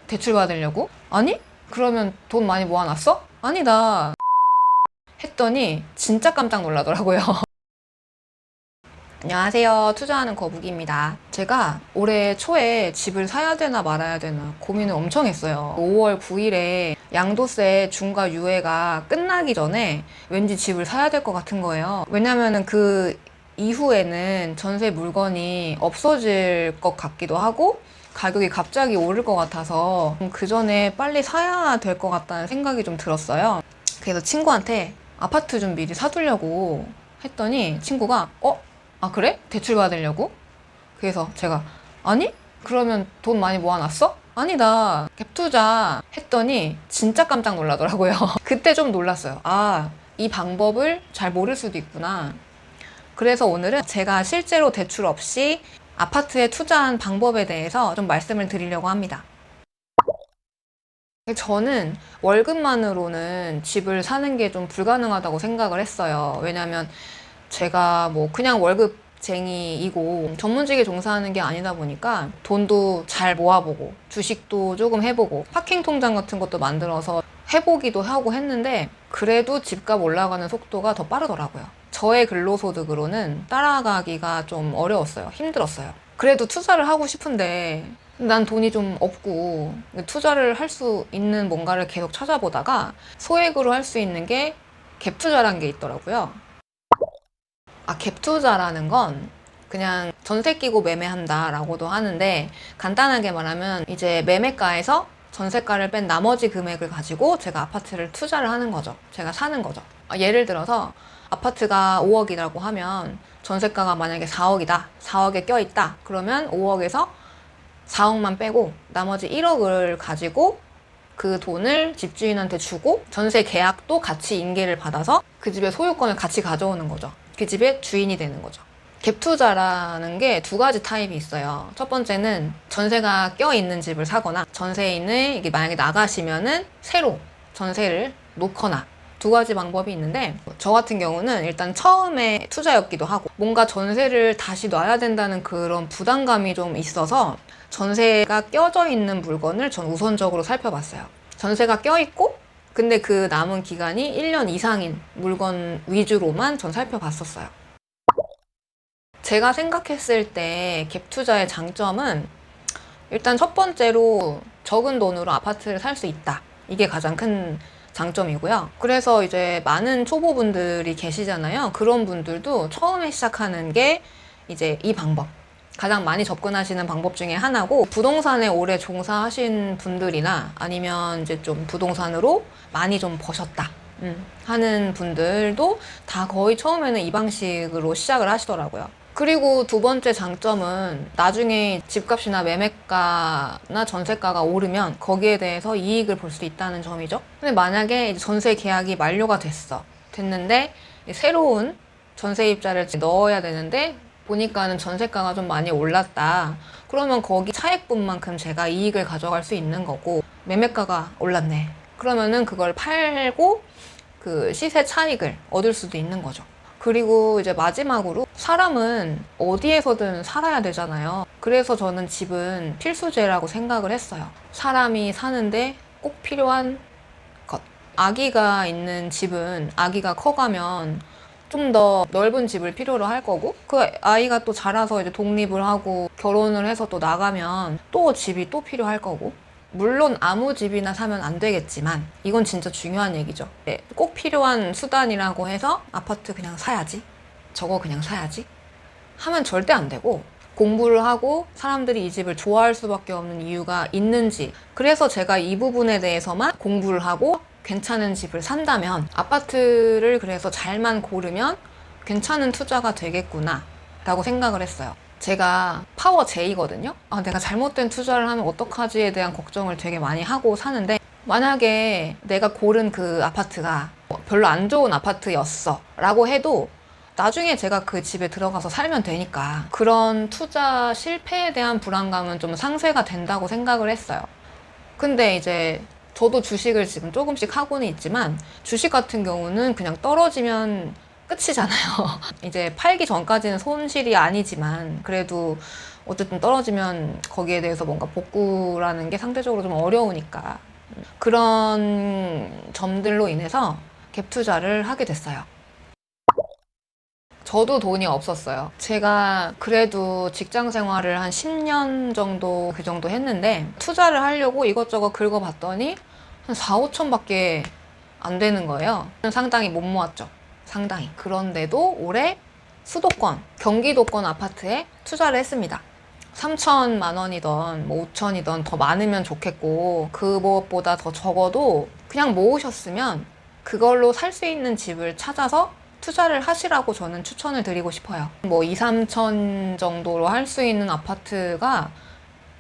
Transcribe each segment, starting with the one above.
대출 받으려고? 아니? 그러면 돈 많이 모아놨어? 아니다. 했더니 진짜 깜짝 놀라더라고요. 안녕하세요. 투자하는 거북이입니다. 제가 올해 초에 집을 사야 되나 말아야 되나 고민을 엄청 했어요. 5월 9일에 양도세 중과 유예가 끝나기 전에 왠지 집을 사야 될 것 같은 거예요. 왜냐면은 그 이후에는 전세 물건이 없어질 것 같기도 하고 가격이 갑자기 오를 것 같아서 그 전에 빨리 사야 될 것 같다는 생각이 좀 들었어요. 그래서 친구한테 아파트 좀 미리 사두려고 했더니 친구가 아, 그래? 대출 받으려고? 그래서 제가 아니? 그러면 돈 많이 모아놨어? 아니다. 갭투자 했더니 진짜 깜짝 놀라더라고요. 그때 좀 놀랐어요. 아, 이 방법을 잘 모를 수도 있구나. 그래서 오늘은 제가 실제로 대출 없이 아파트에 투자한 방법에 대해서 좀 말씀을 드리려고 합니다. 저는 월급만으로는 집을 사는 게 좀 불가능하다고 생각을 했어요. 왜냐면 제가 뭐 그냥 월급쟁이이고 전문직에 종사하는 게 아니다 보니까 돈도 잘 모아보고 주식도 조금 해보고 파킹 통장 같은 것도 만들어서 해보기도 하고 했는데 그래도 집값 올라가는 속도가 더 빠르더라고요. 저의 근로소득으로는 따라가기가 좀 어려웠어요. 힘들었어요. 그래도 투자를 하고 싶은데 난 돈이 좀 없고 투자를 할 수 있는 뭔가를 계속 찾아보다가 소액으로 할 수 있는 게 갭 투자라는 게 있더라고요. 갭 투자라는 건 그냥 전세 끼고 매매한다 라고도 하는데 간단하게 말하면 이제 매매가에서 전세가를 뺀 나머지 금액을 가지고 제가 아파트를 투자를 하는 거죠. 제가 사는 거죠. 예를 들어서 아파트가 5억이라고 하면 전세가가 만약에 4억이다. 4억에 껴있다. 그러면 5억에서 4억만 빼고 나머지 1억을 가지고 그 돈을 집주인한테 주고 전세 계약도 같이 인계를 받아서 그 집의 소유권을 같이 가져오는 거죠. 그 집의 주인이 되는 거죠. 갭 투자라는 게 두 가지 타입이 있어요. 첫 번째는 전세가 껴있는 집을 사거나 전세인을 이게 만약에 나가시면은 새로 전세를 놓거나 두 가지 방법이 있는데 저 같은 경우는 일단 처음에 투자였기도 하고 뭔가 전세를 다시 놔야 된다는 그런 부담감이 좀 있어서 전세가 껴져 있는 물건을 전 우선적으로 살펴봤어요. 전세가 껴있고 근데 그 남은 기간이 1년 이상인 물건 위주로만 전 살펴봤었어요. 제가 생각했을 때 갭 투자의 장점은 일단 첫 번째로 적은 돈으로 아파트를 살 수 있다. 이게 가장 큰 장점이고요. 그래서 이제 많은 초보분들이 계시잖아요. 그런 분들도 처음에 시작하는 게 이제 이 방법. 가장 많이 접근하시는 방법 중에 하나고 부동산에 오래 종사하신 분들이나 아니면 이제 좀 부동산으로 많이 좀 버셨다 하는 분들도 다 거의 처음에는 이 방식으로 시작을 하시더라고요. 그리고 두 번째 장점은 나중에 집값이나 매매가나 전세가가 오르면 거기에 대해서 이익을 볼 수 있다는 점이죠. 근데 만약에 이제 전세 계약이 만료가 됐는데 새로운 전세입자를 넣어야 되는데 보니까는 전세가가 좀 많이 올랐다. 그러면 거기 차액분만큼 제가 이익을 가져갈 수 있는 거고 매매가가 올랐네. 그러면은 그걸 팔고 그 시세 차익을 얻을 수도 있는 거죠. 그리고 이제 마지막으로 사람은 어디에서든 살아야 되잖아요. 그래서 저는 집은 필수제라고 생각을 했어요. 사람이 사는데 꼭 필요한 것. 아기가 있는 집은 아기가 커가면 좀 더 넓은 집을 필요로 할 거고 그 아이가 또 자라서 이제 독립을 하고 결혼을 해서 또 나가면 또 집이 또 필요할 거고 물론 아무 집이나 사면 안 되겠지만 이건 진짜 중요한 얘기죠. 꼭 필요한 수단이라고 해서 아파트 그냥 사야지 저거 그냥 사야지 하면 절대 안 되고 공부를 하고 사람들이 이 집을 좋아할 수밖에 없는 이유가 있는지 그래서 제가 이 부분에 대해서만 공부를 하고 괜찮은 집을 산다면 아파트를 그래서 잘만 고르면 괜찮은 투자가 되겠구나 라고 생각을 했어요. 제가 파워 J거든요. 내가 잘못된 투자를 하면 어떡하지에 대한 걱정을 되게 많이 하고 사는데 만약에 내가 고른 그 아파트가 별로 안 좋은 아파트였어 라고 해도 나중에 제가 그 집에 들어가서 살면 되니까 그런 투자 실패에 대한 불안감은 좀 상쇄가 된다고 생각을 했어요. 근데 이제 저도 주식을 지금 조금씩 하고는 있지만 주식 같은 경우는 그냥 떨어지면 끝이잖아요. 이제 팔기 전까지는 손실이 아니지만 그래도 어쨌든 떨어지면 거기에 대해서 뭔가 복구라는 게 상대적으로 좀 어려우니까 그런 점들로 인해서 갭 투자를 하게 됐어요. 저도 돈이 없었어요. 제가 그래도 직장 생활을 한 10년 정도 그 정도 했는데 투자를 하려고 이것저것 긁어봤더니 한 4, 5천밖에 안 되는 거예요. 상당히 못 모았죠. 상당히. 그런데도 올해 수도권, 경기도권 아파트에 투자를 했습니다. 3천만 원이던 뭐 5천이던 더 많으면 좋겠고 그것보다 더 적어도 그냥 모으셨으면 그걸로 살 수 있는 집을 찾아서 투자를 하시라고 저는 추천을 드리고 싶어요. 뭐 2, 3천 정도로 할 수 있는 아파트가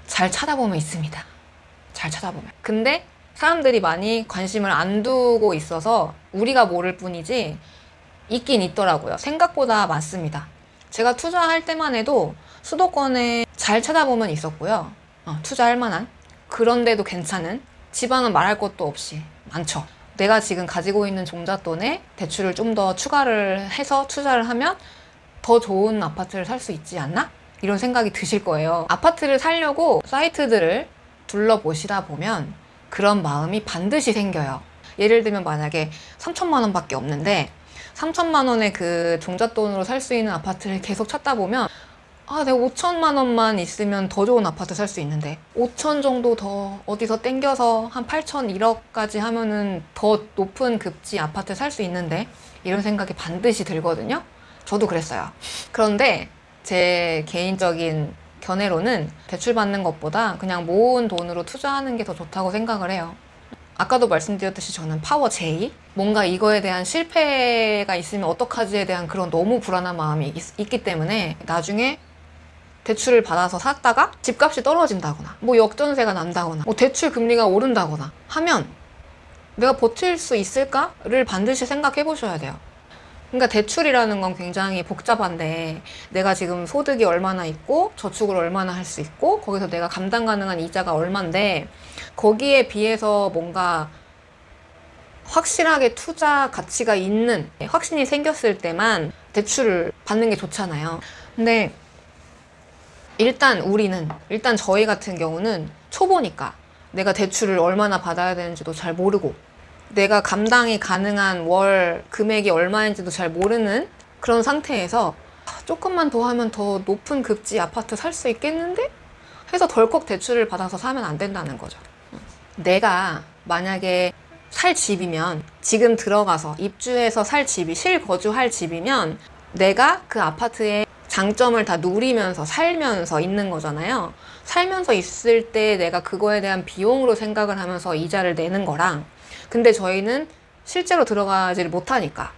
잘 찾아보면 있습니다. 잘 찾아보면. 근데 사람들이 많이 관심을 안 두고 있어서 우리가 모를 뿐이지 있긴 있더라고요. 생각보다 많습니다. 제가 투자할 때만 해도 수도권에 잘 찾아보면 있었고요. 투자할 만한. 그런데도 괜찮은. 지방은 말할 것도 없이 많죠. 내가 지금 가지고 있는 종잣돈에 대출을 좀 더 추가를 해서 투자를 하면 더 좋은 아파트를 살 수 있지 않나? 이런 생각이 드실 거예요. 아파트를 사려고 사이트들을 둘러보시다 보면 그런 마음이 반드시 생겨요. 예를 들면 만약에 3천만 원밖에 없는데 3천만 원의 그 종잣돈으로 살 수 있는 아파트를 계속 찾다 보면 내가 5천만 원만 있으면 더 좋은 아파트 살 수 있는데 5천 정도 더 어디서 땡겨서 한 8천, 1억까지 하면은 더 높은 급지 아파트 살 수 있는데 이런 생각이 반드시 들거든요. 저도 그랬어요. 그런데 제 개인적인 견해로는 대출 받는 것보다 그냥 모은 돈으로 투자하는 게 더 좋다고 생각을 해요. 아까도 말씀드렸듯이 저는 파워 J, 뭔가 이거에 대한 실패가 있으면 어떡하지에 대한 그런 너무 불안한 마음이 있기 때문에 나중에 대출을 받아서 샀다가 집값이 떨어진다거나 뭐 역전세가 난다거나 뭐 대출 금리가 오른다거나 하면 내가 버틸 수 있을까를 반드시 생각해 보셔야 돼요. 그러니까 대출이라는 건 굉장히 복잡한데 내가 지금 소득이 얼마나 있고 저축을 얼마나 할 수 있고 거기서 내가 감당 가능한 이자가 얼만데 거기에 비해서 뭔가 확실하게 투자 가치가 있는 확신이 생겼을 때만 대출을 받는 게 좋잖아요. 근데 일단 저희 같은 경우는 초보니까 내가 대출을 얼마나 받아야 되는지도 잘 모르고 내가 감당이 가능한 월 금액이 얼마인지도 잘 모르는 그런 상태에서 조금만 더 하면 더 높은 급지 아파트 살 수 있겠는데? 해서 덜컥 대출을 받아서 사면 안 된다는 거죠. 내가 만약에 살 집이면 지금 들어가서 입주해서 살 집이 실거주할 집이면 내가 그 아파트의 장점을 다 누리면서 살면서 있는 거잖아요. 살면서 있을 때 내가 그거에 대한 비용으로 생각을 하면서 이자를 내는 거랑 근데 저희는 실제로 들어가지를 못하니까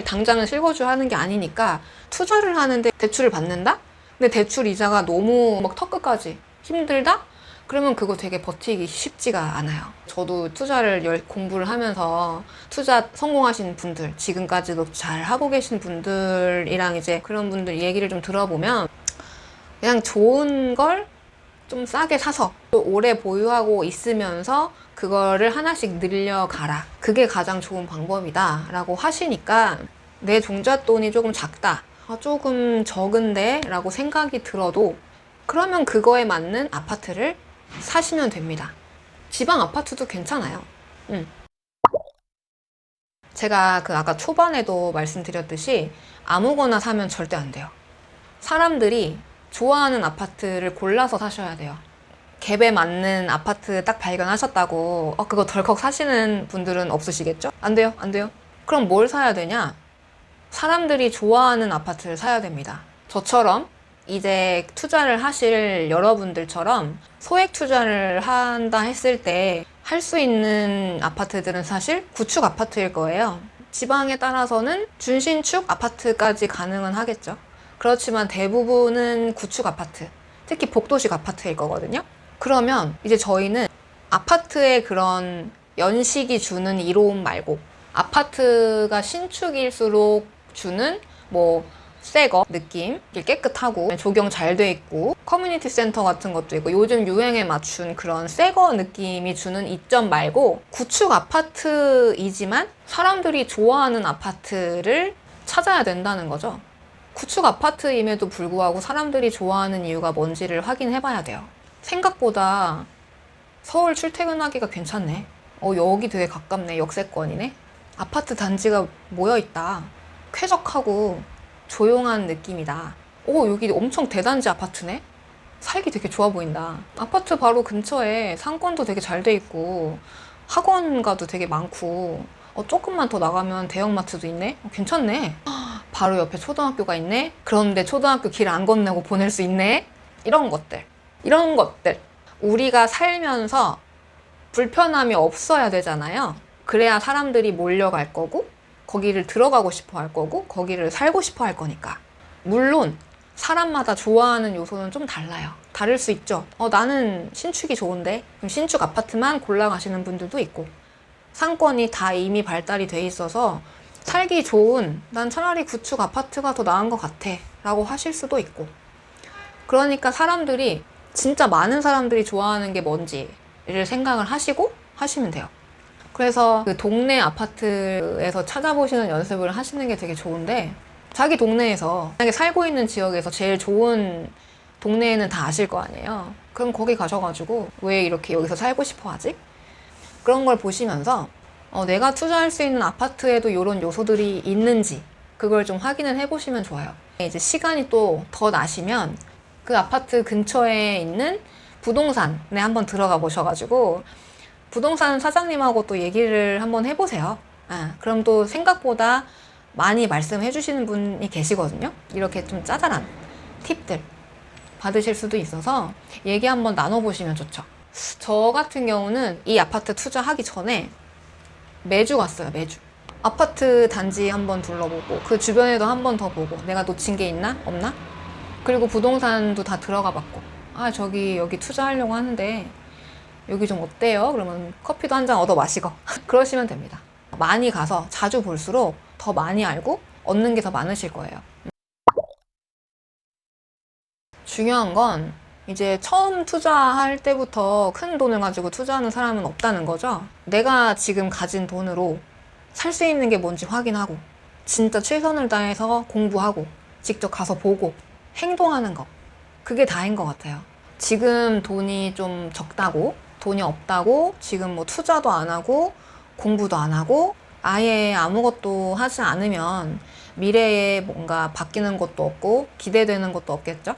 당장은 실거주하는 게 아니니까 투자를 하는데 대출을 받는다? 근데 대출 이자가 너무 막 턱끝까지 힘들다? 그러면 그거 되게 버티기 쉽지가 않아요. 저도 투자를 공부를 하면서 투자 성공하신 분들, 지금까지도 잘 하고 계신 분들이랑 이제 그런 분들 얘기를 좀 들어보면 그냥 좋은 걸 좀 싸게 사서 또 오래 보유하고 있으면서 그거를 하나씩 늘려가라. 그게 가장 좋은 방법이다 라고 하시니까 내 종잣돈이 조금 작다. 조금 적은데? 라고 생각이 들어도 그러면 그거에 맞는 아파트를 사시면 됩니다. 지방 아파트도 괜찮아요. 제가 아까 초반에도 말씀드렸듯이 아무거나 사면 절대 안 돼요. 사람들이 좋아하는 아파트를 골라서 사셔야 돼요. 갭에 맞는 아파트 딱 발견하셨다고 그거 덜컥 사시는 분들은 없으시겠죠? 안 돼요, 안 돼요. 그럼 뭘 사야 되냐? 사람들이 좋아하는 아파트를 사야 됩니다. 저처럼 이제 투자를 하실 여러분들처럼 소액 투자를 한다 했을 때 할 수 있는 아파트들은 사실 구축 아파트일 거예요. 지방에 따라서는 준신축 아파트까지 가능은 하겠죠. 그렇지만 대부분은 구축 아파트, 특히 복도식 아파트일 거거든요. 그러면 이제 저희는 아파트의 그런 연식이 주는 이로움 말고 아파트가 신축일수록 주는 뭐 새거 느낌, 깨끗하고 조경 잘 돼 있고 커뮤니티 센터 같은 것도 있고 요즘 유행에 맞춘 그런 새거 느낌이 주는 이점 말고 구축 아파트이지만 사람들이 좋아하는 아파트를 찾아야 된다는 거죠. 구축 아파트임에도 불구하고 사람들이 좋아하는 이유가 뭔지를 확인해 봐야 돼요. 생각보다 서울 출퇴근하기가 괜찮네. 여기 되게 가깝네. 역세권이네. 아파트 단지가 모여있다. 쾌적하고 조용한 느낌이다. 여기 엄청 대단지 아파트네. 살기 되게 좋아 보인다. 아파트 바로 근처에 상권도 되게 잘 돼 있고 학원가도 되게 많고 조금만 더 나가면 대형마트도 있네. 괜찮네. 바로 옆에 초등학교가 있네. 그런데 초등학교 길 안 건너고 보낼 수 있네. 이런 것들 우리가 살면서 불편함이 없어야 되잖아요. 그래야 사람들이 몰려갈 거고 거기를 들어가고 싶어 할 거고 거기를 살고 싶어 할 거니까. 물론 사람마다 좋아하는 요소는 좀 달라요. 다를 수 있죠. 나는 신축이 좋은데 그럼 신축 아파트만 골라가시는 분들도 있고, 상권이 다 이미 발달이 돼 있어서 살기 좋은, 난 차라리 구축 아파트가 더 나은 것 같아 라고 하실 수도 있고. 그러니까 사람들이, 진짜 많은 사람들이 좋아하는 게 뭔지를 생각을 하시고 하시면 돼요. 그래서 그 동네 아파트에서 찾아보시는 연습을 하시는 게 되게 좋은데, 자기 동네에서, 만약에 살고 있는 지역에서 제일 좋은 동네에는 다 아실 거 아니에요. 그럼 거기 가셔가지고 왜 이렇게 여기서 살고 싶어 하지? 그런 걸 보시면서 내가 투자할 수 있는 아파트에도 이런 요소들이 있는지 그걸 좀 확인을 해보시면 좋아요. 이제 시간이 또 더 나시면 그 아파트 근처에 있는 부동산에 한번 들어가 보셔가지고 부동산 사장님하고 또 얘기를 한번 해보세요. 그럼 또 생각보다 많이 말씀해 주시는 분이 계시거든요. 이렇게 좀 짜잘한 팁들 받으실 수도 있어서 얘기 한번 나눠보시면 좋죠. 저 같은 경우는 이 아파트 투자하기 전에 매주 갔어요. 매주 아파트 단지 한번 둘러보고 그 주변에도 한번 더 보고 내가 놓친 게 있나 없나, 그리고 부동산도 다 들어가 봤고, 여기 투자하려고 하는데 여기 좀 어때요? 그러면 커피도 한 잔 얻어 마시고 그러시면 됩니다. 많이 가서 자주 볼수록 더 많이 알고 얻는 게 더 많으실 거예요. 중요한 건 이제 처음 투자할 때부터 큰 돈을 가지고 투자하는 사람은 없다는 거죠. 내가 지금 가진 돈으로 살 수 있는 게 뭔지 확인하고 진짜 최선을 다해서 공부하고 직접 가서 보고 행동하는 거, 그게 다인 것 같아요. 지금 돈이 좀 적다고, 돈이 없다고 지금 뭐 투자도 안 하고 공부도 안 하고 아예 아무것도 하지 않으면 미래에 뭔가 바뀌는 것도 없고 기대되는 것도 없겠죠.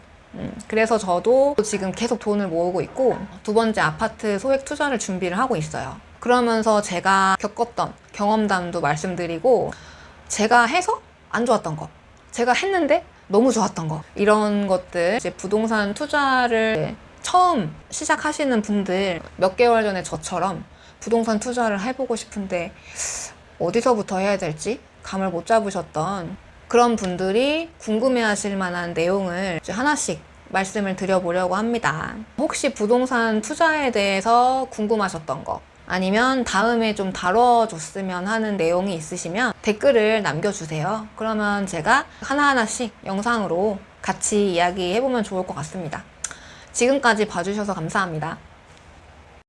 그래서 저도 지금 계속 돈을 모으고 있고 두 번째 아파트 소액 투자를 준비를 하고 있어요. 그러면서 제가 겪었던 경험담도 말씀드리고, 제가 해서 안 좋았던 거, 제가 했는데 너무 좋았던 거, 이런 것들, 이제 부동산 투자를 처음 시작하시는 분들, 몇 개월 전에 저처럼 부동산 투자를 해보고 싶은데 어디서부터 해야 될지 감을 못 잡으셨던 그런 분들이 궁금해하실 만한 내용을 이제 하나씩 말씀을 드려보려고 합니다. 혹시 부동산 투자에 대해서 궁금하셨던 거, 아니면 다음에 좀 다뤄줬으면 하는 내용이 있으시면 댓글을 남겨주세요. 그러면 제가 하나하나씩 영상으로 같이 이야기해보면 좋을 것 같습니다. 지금까지 봐주셔서 감사합니다.